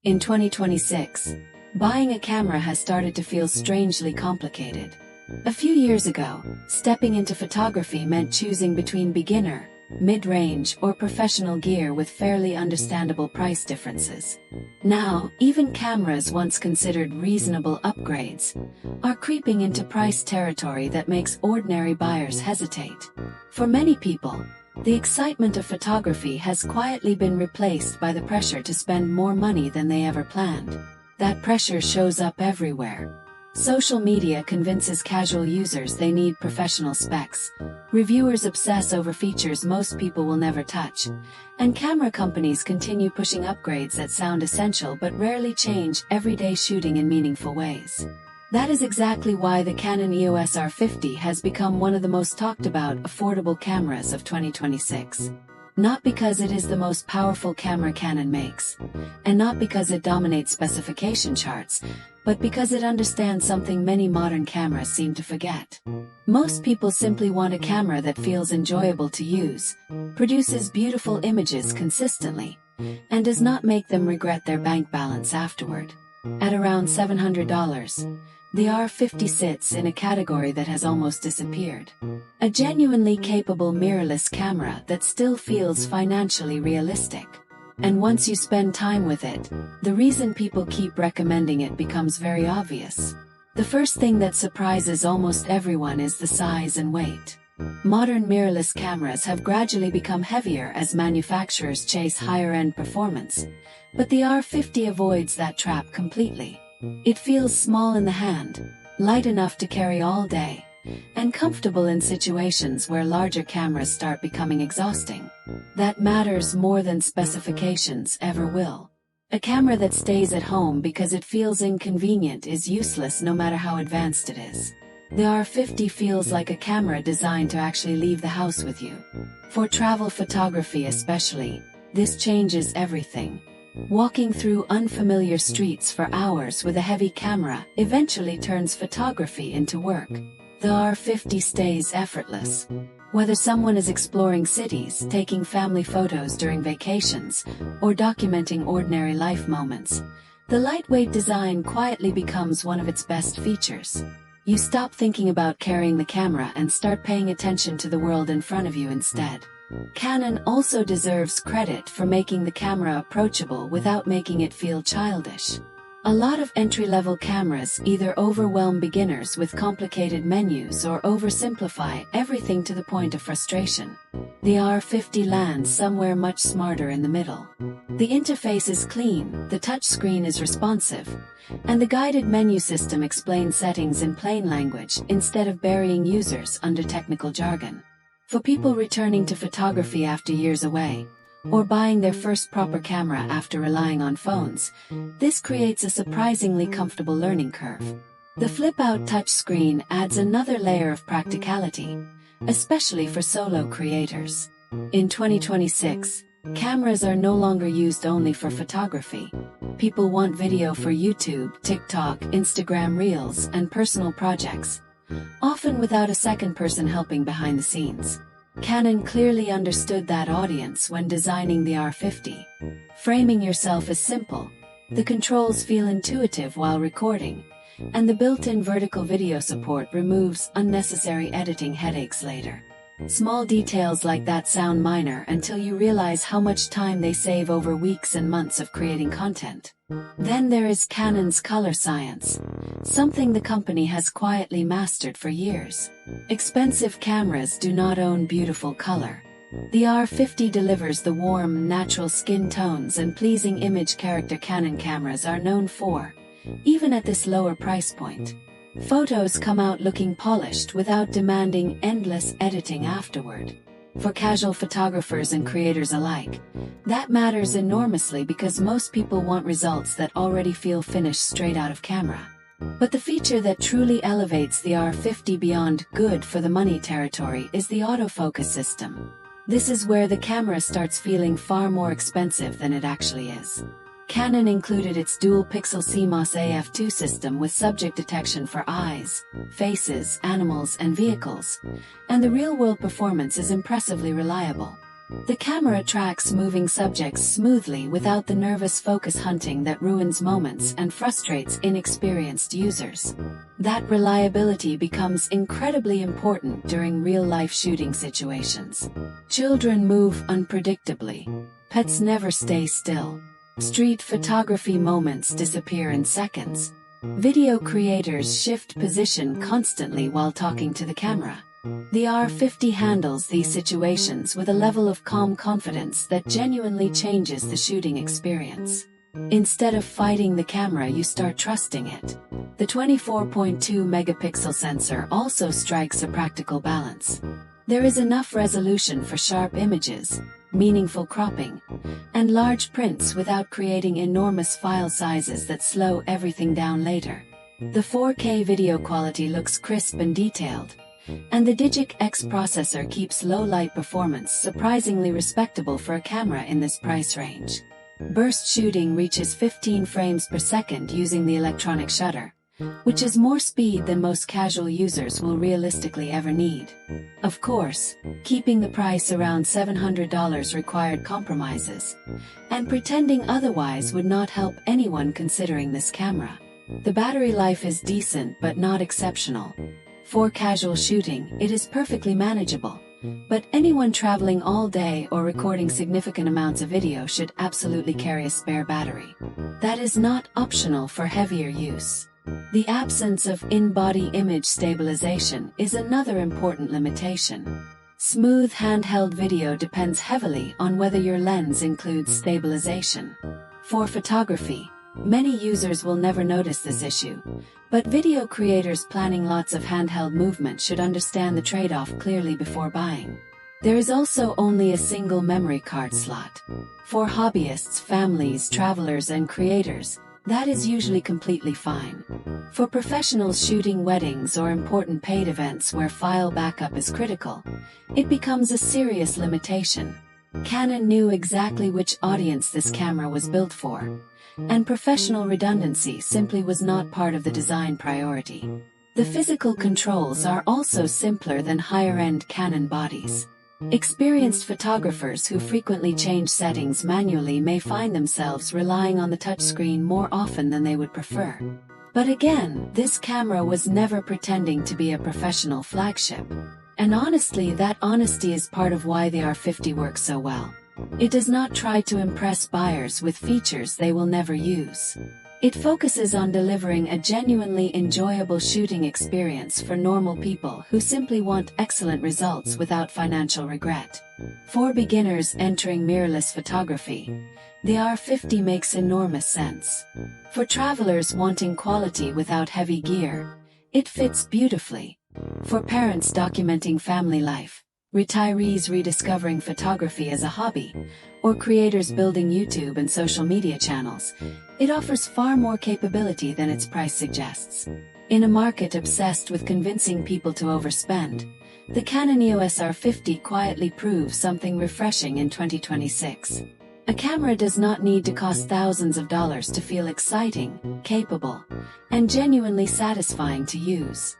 In 2026, buying a camera has started to feel strangely complicated. A few years ago, stepping into photography meant choosing between beginner, mid-range, or professional gear with fairly understandable price differences. Now, even cameras once considered reasonable upgrades are creeping into price territory that makes ordinary buyers hesitate. For many people, the excitement of photography has quietly been replaced by the pressure to spend more money than they ever planned. That pressure shows up everywhere. Social media convinces casual users they need professional specs, reviewers obsess over features most people will never touch, and camera companies continue pushing upgrades that sound essential but rarely change everyday shooting in meaningful ways. That is exactly why the Canon EOS R50 has become one of the most talked about affordable cameras of 2026. Not because it is the most powerful camera Canon makes, and not because it dominates specification charts, but because it understands something many modern cameras seem to forget. Most people simply want a camera that feels enjoyable to use, produces beautiful images consistently, and does not make them regret their bank balance afterward. At around $700, the R50 sits in a category that has almost disappeared. A genuinely capable mirrorless camera that still feels financially realistic. And once you spend time with it, the reason people keep recommending it becomes very obvious. The first thing that surprises almost everyone is the size and weight. Modern mirrorless cameras have gradually become heavier as manufacturers chase higher-end performance, but the R50 avoids that trap completely. It feels small in the hand, light enough to carry all day, and comfortable in situations where larger cameras start becoming exhausting. That matters more than specifications ever will. A camera that stays at home because it feels inconvenient is useless no matter how advanced it is. The R50 feels like a camera designed to actually leave the house with you. For travel photography especially, this changes everything. Walking through unfamiliar streets for hours with a heavy camera eventually turns photography into work. The R50 stays effortless. Whether someone is exploring cities, taking family photos during vacations, or documenting ordinary life moments, the lightweight design quietly becomes one of its best features. You stop thinking about carrying the camera and start paying attention to the world in front of you instead. Canon also deserves credit for making the camera approachable without making it feel childish. A lot of entry-level cameras either overwhelm beginners with complicated menus or oversimplify everything to the point of frustration. The R50 lands somewhere much smarter in the middle. The interface is clean, the touchscreen is responsive, and the guided menu system explains settings in plain language instead of burying users under technical jargon. For people returning to photography after years away, or buying their first proper camera after relying on phones, this creates a surprisingly comfortable learning curve. The flip-out touchscreen adds another layer of practicality, especially for solo creators. In 2026, cameras are no longer used only for photography. People want video for YouTube, TikTok, Instagram Reels, and personal projects, often without a second person helping behind the scenes. Canon clearly understood that audience when designing the R50. Framing yourself is simple, the controls feel intuitive while recording, and the built-in vertical video support removes unnecessary editing headaches later. Small details like that sound minor until you realize how much time they save over weeks and months of creating content. Then there is Canon's color science, something the company has quietly mastered for years. Expensive cameras do not own beautiful color. The R50 delivers the warm, natural skin tones and pleasing image character Canon cameras are known for, even at this lower price point. Photos come out looking polished without demanding endless editing afterward. For casual photographers and creators alike, that matters enormously because most people want results that already feel finished straight out of camera. But the feature that truly elevates the R50 beyond good for the money territory is the autofocus system. This is where the camera starts feeling far more expensive than it actually is. Canon included its dual-pixel CMOS AF2 system with subject detection for eyes, faces, animals, and vehicles, and the real-world performance is impressively reliable. The camera tracks moving subjects smoothly without the nervous focus hunting that ruins moments and frustrates inexperienced users. That reliability becomes incredibly important during real-life shooting situations. Children move unpredictably. Pets never stay still. Street photography moments disappear in seconds. Video creators shift position constantly while talking to the camera. The R50 handles these situations with a level of calm confidence that genuinely changes the shooting experience. Instead of fighting the camera, you start trusting it. The 24.2 megapixel sensor also strikes a practical balance. There is enough resolution for sharp images, meaningful cropping, and large prints without creating enormous file sizes that slow everything down later. The 4K video quality looks crisp and detailed, and the Digic X processor keeps low-light performance surprisingly respectable for a camera in this price range. Burst shooting reaches 15 frames per second using the electronic shutter, which is more speed than most casual users will realistically ever need. Of course, keeping the price around $700 required compromises, and pretending otherwise would not help anyone considering this camera. The battery life is decent but not exceptional. For casual shooting, it is perfectly manageable, but anyone traveling all day or recording significant amounts of video should absolutely carry a spare battery. That is not optional for heavier use. The absence of in-body image stabilization is another important limitation. Smooth handheld video depends heavily on whether your lens includes stabilization. For photography, many users will never notice this issue, but video creators planning lots of handheld movement should understand the trade-off clearly before buying. There is also only a single memory card slot. For hobbyists, families, travelers, and creators, that is usually completely fine. For professionals shooting weddings or important paid events where file backup is critical, it becomes a serious limitation. Canon knew exactly which audience this camera was built for, and professional redundancy simply was not part of the design priority. The physical controls are also simpler than higher-end Canon bodies. Experienced photographers who frequently change settings manually may find themselves relying on the touchscreen more often than they would prefer. But again, this camera was never pretending to be a professional flagship. And honestly, that honesty is part of why the R50 works so well. It does not try to impress buyers with features they will never use. It focuses on delivering a genuinely enjoyable shooting experience for normal people who simply want excellent results without financial regret. For beginners entering mirrorless photography, the R50 makes enormous sense. For travelers wanting quality without heavy gear, it fits beautifully. For parents documenting family life, retirees rediscovering photography as a hobby, or creators building YouTube and social media channels, it offers far more capability than its price suggests. In a market obsessed with convincing people to overspend, the Canon EOS R50 quietly proves something refreshing in 2026. A camera does not need to cost thousands of dollars to feel exciting, capable, and genuinely satisfying to use.